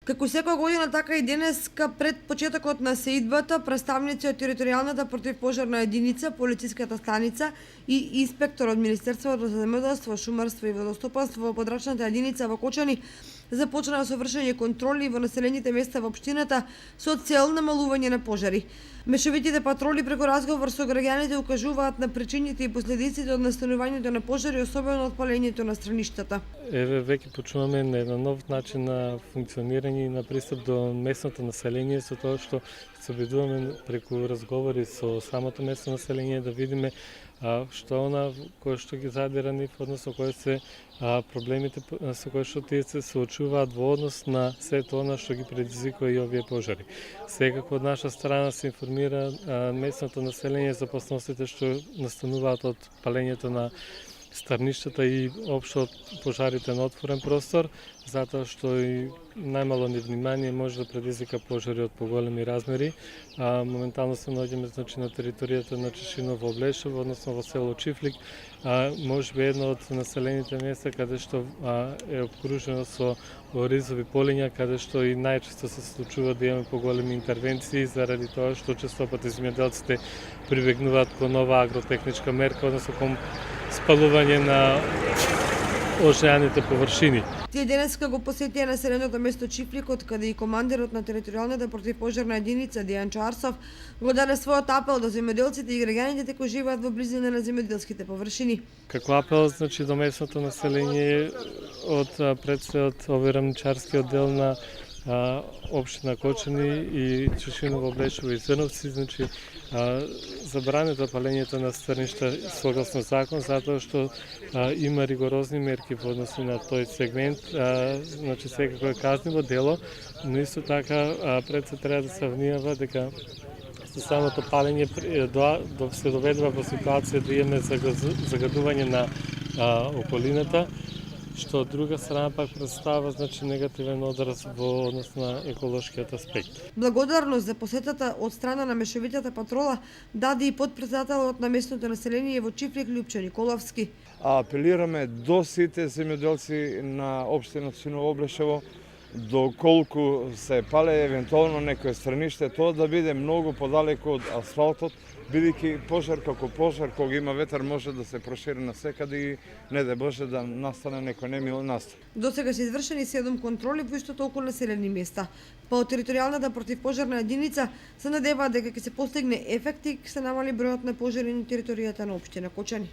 Како секоја година, така и денеска пред почетокот на сеидбата, представници од територијалната противпожарна единица, полициската станица и инспектор од Министерството за земјоделство, шумарство и водостопанство во подрачната единица во Кочани започнаа со вршење контроли во населените места во општината со цел намалување на пожари. Мешовитите патроли преку разговор со граѓаните укажуваат на причините и последиците од настанувањето на пожари, особено од палењето на страништата. Еве веќе почнуваме на еден нов начин на функционирање и на пристап до местното население, со тоа што се обидуваме преку разговори со самото местно население да видиме што она кое што ги задира нив, односно кои се проблемите со кои што тие се соочуваат во однос на сето она што ги предизвикува и овие пожари. Секако од наша страна се информира местното население за опасностите што настануваат од палењето на старништата и општо од пожарите на отворен простор, затоа што и најмало невнимание може да предизвика пожари од поголеми размери. Моментално се наоѓаме на територијата на Чешиново Облешево, односно во село Чифлик, можеби едно од населените места каде што е обкружено со оризови полиња, каде што и најчесто се случува да имаме поголеми интервенции заради тоа што често пати земјоделците прибегнуваат кон нова агротехничка мерка, односно кон спалување на ожеаните површини. Тие денеска го посетија населеното место Чифликот, каде и командирот на територијалната противпожарна единица Дијан Чарсов го даде својот апел до земјоделците и граѓаните кои живеат во близина на земјоделските површини. Како апел, до местното население од председателот овој рамничарски оддел на општина Кочани и Чешиново Облешево и Зрновци, забрането палењето на старништа согласно закон, затоа што има ригорозни мерки во однос на тој сегмент, секако е казниво дело, но исто така пред се треба да се внимава дека со самото палење се доведува во ситуација да имаме загадување на околината, што од друга страна пак представува негативен одраз во однос на еколошкиот аспект. Благодарност за посетата од страна на мешовитата патрола даде и потпредседателот на местното население во Чифлик Љупчо Николовски. Апелираме до сите земјоделци на општина Чешиново Облешево, доколку се пале евентуално некое страниште, тоа да биде многу подалеку од асфалтот, бидејќи пожар како пожар, кога има ветар, може да се прошири насекаде и не да Боже да настане некој немил настан. До сега се извршени 7 контроли во исто толку населени места. По територијалната противпожарна единица се надеваат дека ќе се постигне ефекти и ќе се намали бројот на пожари на територијата на општина Кочани.